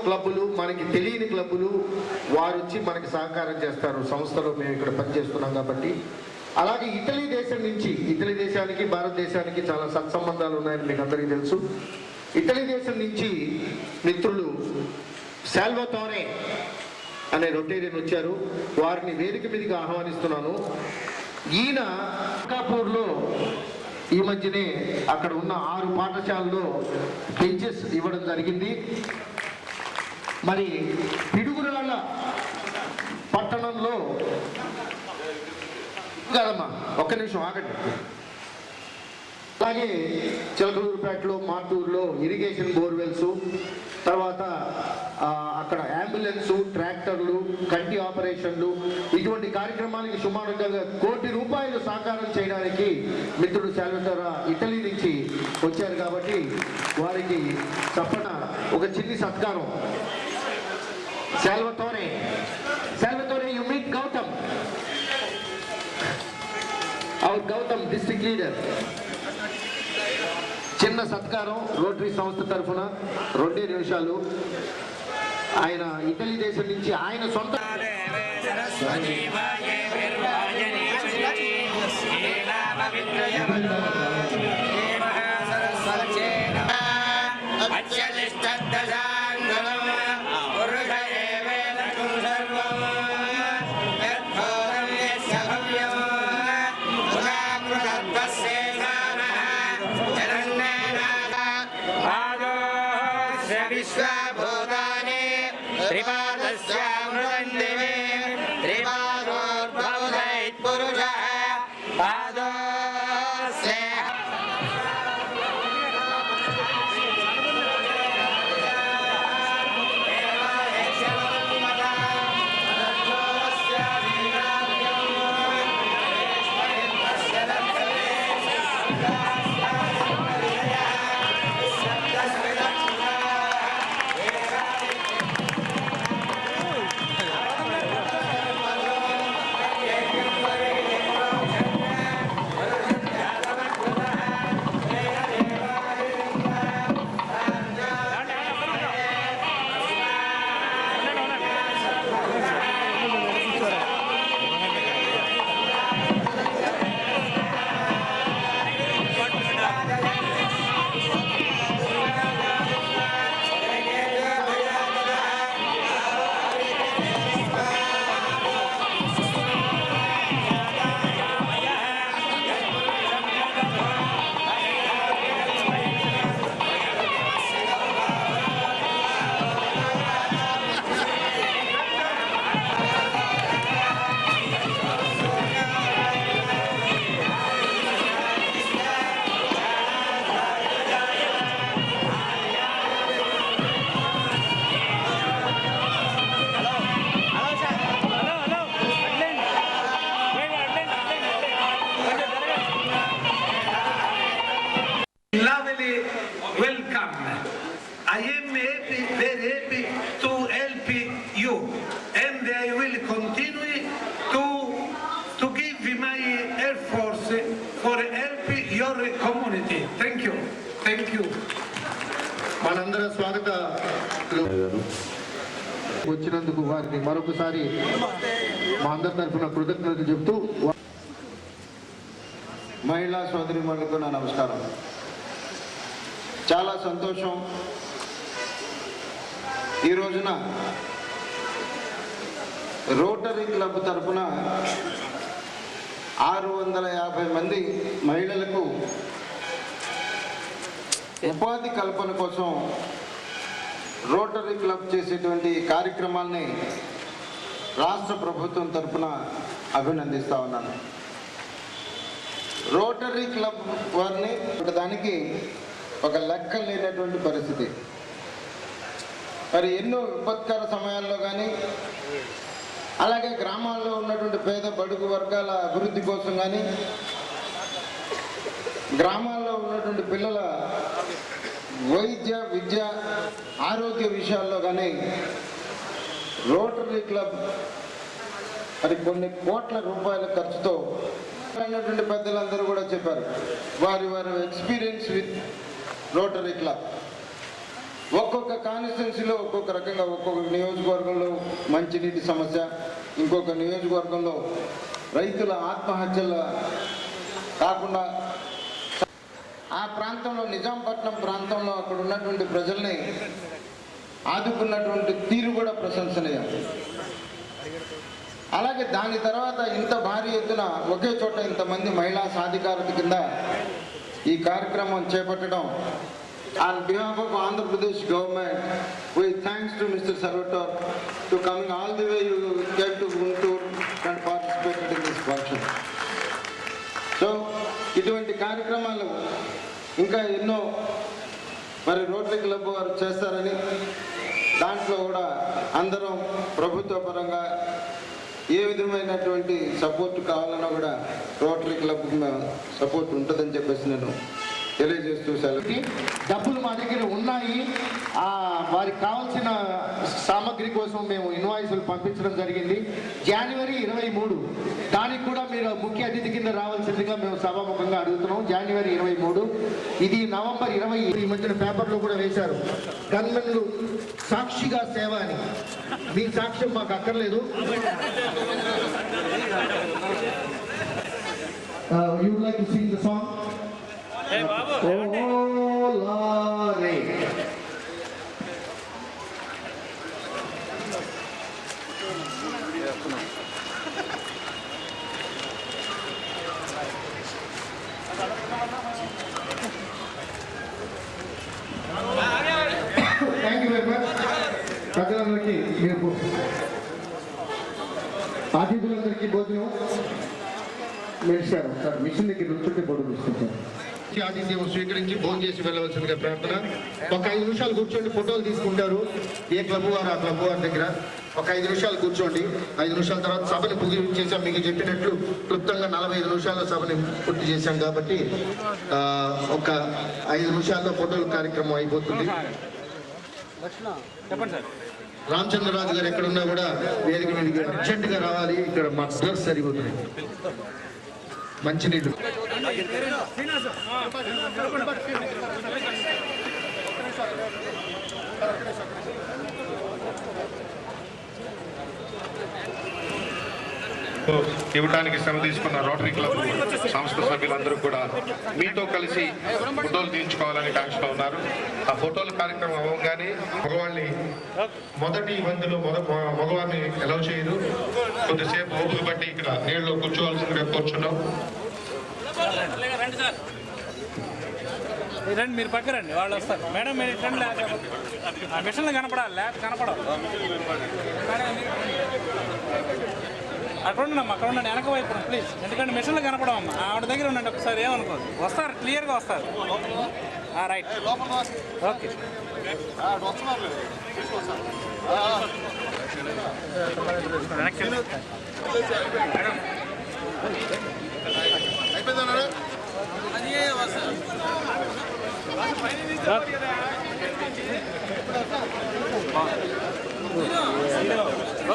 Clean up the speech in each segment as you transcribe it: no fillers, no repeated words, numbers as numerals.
క్లబ్బులు, మనకి తెలియని క్లబ్బులు వారు వచ్చి మనకి సహకారం చేస్తారు. సంస్థలో మేము ఇక్కడ పనిచేస్తున్నాం కాబట్టి. అలాగే ఇటలీ దేశం నుంచి, ఇటలీ దేశానికి భారతదేశానికి చాలా సత్సంబంధాలు ఉన్నాయని మీకు అందరికీ తెలుసు. ఇటలీ దేశం నుంచి మిత్రులు సాల్వతోరే అనే రొటేరియన్ వచ్చారు. వారిని వేదిక మీదకి ఆహ్వానిస్తున్నాను. ఈయన కాపూర్లో ఈ మధ్యనే అక్కడ ఉన్న 6 పాఠశాలలో బెంచెస్ ఇవ్వడం జరిగింది. మరి పిడుగురాళ్ళ పట్టణంలో కదమ్మా, ఒక్క నిమిషం ఆగండి. అలాగే చిలకలూరుపేటలో, మాటూరులో ఇరిగేషన్ బోర్వెల్స్, తర్వాత అక్కడ అంబులెన్సు, ట్రాక్టర్లు, కంటి ఆపరేషన్లు, ఇటువంటి కార్యక్రమానికి సుమారుగా ₹1 కోటి సాకారం చేయడానికి మిత్రుడు సాల్వతోరే ఇటలీ నుంచి వచ్చారు. కాబట్టి వారికి తప్పన ఒక చిన్ని సత్కారం. Salvatore, you meet Gautam, our Gautam district leader. చిన్న సత్కారం రోటరీ సంస్థ తరఫున 2 నిమిషాలు. ఆయన ఇటలీ దేశం నుంచి ఆయన సొంత విశ్వభూతాని త్రిపాదస్యామృతందివే త్రిపాదోద్భవదైత్పురుషः పాదోస్య welcome. I am happy, very happy to help you, and I will continue to give my efforts for help your community. Thank you. Thank you. మనందరూ స్వాగత వచ్చినందుకు వారిని మరొకసారి మా అందరి తరఫున కృతజ్ఞతలు చెప్తూ, మహిళా సోదరిమణులకు నా నమస్కారం. చాలా సంతోషం. ఈ రోజున రోటరీ క్లబ్ తరఫున 650 మంది మహిళలకు ఉపాధి కల్పన కోసం రోటరీ క్లబ్ చేసేటువంటి కార్యక్రమాల్ని రాష్ట్ర ప్రభుత్వం తరఫున అభినందిస్తా ఉన్నాను. రోటరీ క్లబ్ వారిని దానికి ఒక లెక్క లేనటువంటి పరిస్థితి. మరి ఎన్నో విపత్కర సమయాల్లో కానీ, అలాగే గ్రామాల్లో ఉన్నటువంటి పేద బడుగు వర్గాల అభివృద్ధి కోసం కానీ, గ్రామాల్లో ఉన్నటువంటి పిల్లల వైద్య విద్య ఆరోగ్య విషయాల్లో కానీ రోటరీ క్లబ్ మరి కొన్ని కోట్ల రూపాయల ఖర్చుతో అన్నటువంటి పెద్దలందరూ కూడా చెప్పారు వారి ఎక్స్పీరియన్స్ విత్ రోటరీ క్లబ్. ఒక్కొక్క కాన్స్టిట్యున్సీలో ఒక్కొక్క రకంగా, ఒక్కొక్క నియోజకవర్గంలో మంచినీటి సమస్య, ఇంకొక నియోజకవర్గంలో రైతుల ఆత్మహత్యల కాకుండా ఆ ప్రాంతంలో నిజాంపట్నం ప్రాంతంలో అక్కడ ఉన్నటువంటి ప్రజల్ని ఆదుకున్నటువంటి తీరు కూడా ప్రశంసనీయం. అలాగే దాని తర్వాత ఇంత భారీ ఎత్తున ఒకే చోట ఇంతమంది మహిళా సాధికారత కింద ఈ కార్యక్రమం చేపట్టడం, on behalf of Andhra Pradesh government, we thanks to Mr. Salvatore to coming all the way, you came to Guntur and participated in this function. So ఇటువంటి కార్యక్రమాలు ఇంకా ఎన్నో మరి రోటరీ క్లబ్ వారు చేస్తారని, దాంట్లో కూడా అందరం ప్రభుత్వ పరంగా ఏ విధమైనటువంటి సపోర్ట్ కావాలన్నా కూడా రోటరీ క్లబ్కి సపోర్ట్ ఉంటుందని చెప్పేసి నేను తెలియజేస్తూ సెలవు. డబ్బులు మా దగ్గర ఉన్నాయి. వారికి కావాల్సిన సామగ్రి కోసం మేము ఇన్వాయిస్లు పంపించడం జరిగింది. జనవరి 23 దానికి కూడా మీరు ముఖ్య అతిథి కింద రావాల్సిందిగా మేము సభాముఖంగా అడుగుతున్నాం. జనవరి 23 ఇది నవంబర్ 20. ఈ మధ్యన పేపర్లో కూడా వేశారు, గన్మెన్లు సాక్షిగా సేవ అని. మీ సాక్ష్యం మాకు అక్కర్లేదు. You would like to sing the song? Hey, Babu. Oh, Lordy. Thank you very much. ప్రజలందరికీ, మీరు అతిథులందరికీ భోజనం మెలిశారు సార్. మిషన్ దగ్గర నుంచుంటే ఫోటో తీసుకుంటారు. ఆతిథ్యం స్వీకరించి భోజనం చేసి వెళ్ళవలసిందిగా ప్రార్థన. ఒక 5 నిమిషాలు కూర్చోండి, ఫోటోలు తీసుకుంటారు. ఏ క్లబ్ వారు ఆ క్లబ్ వారి దగ్గర ఒక 5 నిమిషాలు కూర్చోండి. 5 నిమిషాల తర్వాత సభని ముగించేసాం. మీకు చెప్పినట్లు క్లుప్తంగా 45 నిమిషాల్లో సభని పూర్తి చేశాం కాబట్టి ఒక 5 నిమిషాల్లో ఫోటోల కార్యక్రమం అయిపోతుంది. రామచంద్రరాజు గారు ఎక్కడున్నా కూడా వేదిక మీదకి అర్జెంటుగా రావాలి. ఇక్కడ మా డ్రెస్ సరిపోతుంది. మంచినీళ్ళు ఇవ్వడానికి శ్రమ తీసుకున్న రోటరీ క్లబ్ సంస్థ సభ్యులందరూ కూడా మీతో కలిసి ఫోటోలు తీయించుకోవాలని కాంక్షలో ఉన్నారు. ఆ ఫోటోల కార్యక్రమం అవ్వగానే మగవాళ్ళని మొదటి బంతిలో మగవారిని ఎలవ్ చేయదు. కొద్దిసేపు ఓపిక బట్టి ఇక్కడ నీళ్ళలో కూర్చోవలసిందిగా కూర్చున్నాం. రండి, మీరు పక్క రండి, వాళ్ళు వస్తారు. మేడం మీరు రండి, ఆ మిషన్లు కనపడాలి, లేక కనపడవు. అక్కడ ఉండమ్మా, అక్కడ ఉండండి, వెనక వైపు ప్లీజ్. ఎందుకంటే మిషన్లు కనపడవమ్మా. ఆవిడ దగ్గర ఉండండి ఒకసారి, ఏమనుకోదు. వస్తారు, క్లియర్గా వస్తారు. Right, okay.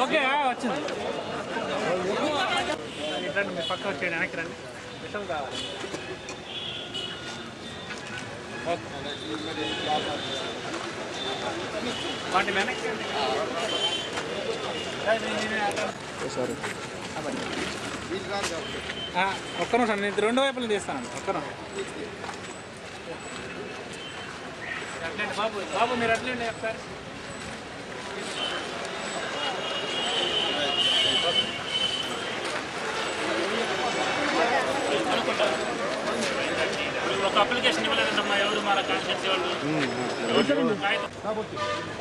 ఓకే, వచ్చింది. రండి, మీరు పక్క వచ్చేయండి, వెనక్కి రండి. మిషన్ కావాలి. వాటి వెనక్కి ఒక్క నిమిషం, నేను 2 వైపులు తీస్తాను. ఒక్క నిమిషం. అట్లేండి బాబు, బాబు మీరు అట్లేండి ఒకసారి. ఒక అప్లికేషన్ ఇవ్వలేదమ్మా ఎవరు మన కాన్స్టిట్యూన్సీ వాళ్ళు.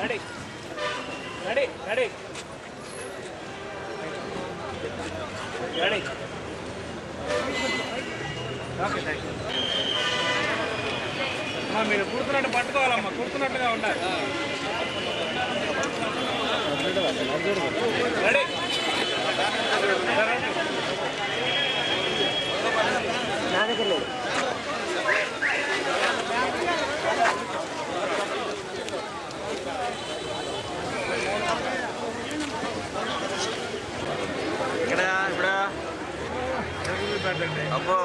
Ready ready ready ready. Okay, thank you. మీరు కుడుతున్నట్టు పట్టుకోవాలమ్మా, కుడుతున్నట్టుగా ఉండాలి. రెడీ. నా దగ్గర లేదు. అబ్బో,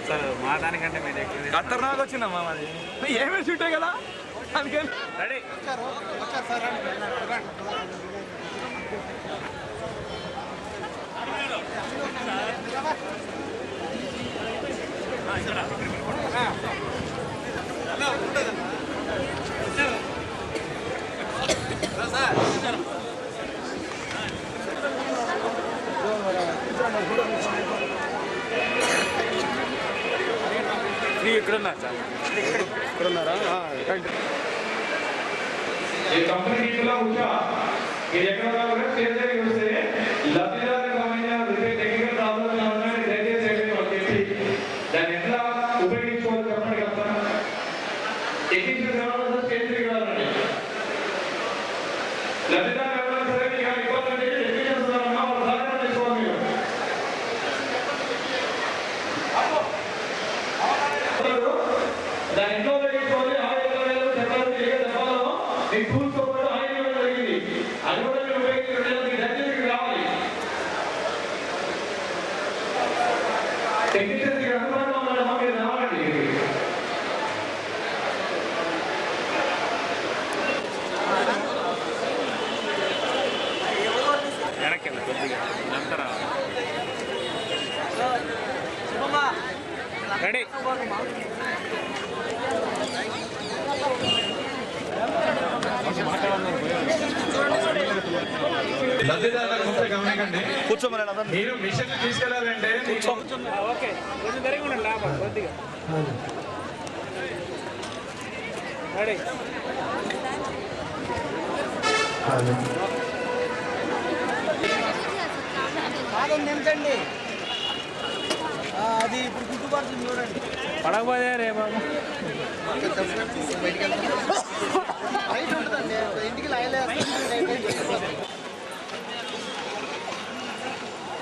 సార్ మా దానికంటే మీరు ఎక్కువ ఖతర్నాక్ వచ్చిందమ్మా మరి ఏమేమి షూటే కదా అందుకని రెడీ ఇక్కడ ఉన్నారు సార్ ఇక్కడ ఉన్నారా ये कंपनी की खुला पूछा कि ये क्या होगा स्टेज पे उससे लतीदार कमाईया रिपे टेक्निकल प्रॉब्लम ना होना रेडियो सेविंग होती थी దాని ఎట్లా ఉపయోగించుకోవాలి చెప్పండి కదా టెక్నికల్ ప్రాబ్లమ్ స్టేజ్ पे కావాలండి లतीदार ఎవరైనా సరే మీకు ఇబ్బంది అంటే టెక్నికల్స్ ద్వారా వాళ్ళు సహాయం చేసుకోవాలి మీరు దాని ఎట్లా ఉపయోగించుకోవాలి టూల్స్ కూడా ఆయన ఇవ్వడం జరిగింది అది కూడా మీరు ఉపయోగించడం దగ్గరికి రావాలి టెక్నీషియన్స్ అందుబాటులో ఉన్నారమ్మా మీరు రావాలండి వెనక్కి కొద్దిగా అంతరా రెడీ కూర్చోమని మీరు మిషన్ తీసుకెళ్ళాలంటే ఓకే కొంచెం జరిగి ఉండండి లాభం కొద్దిగా రెడీ అది ఇప్పుడు గుర్తుపడుతుంది చూడండి పడకపోతే రే బాబు బయటికి వెళ్తాం ఇంటికి లాయలేదు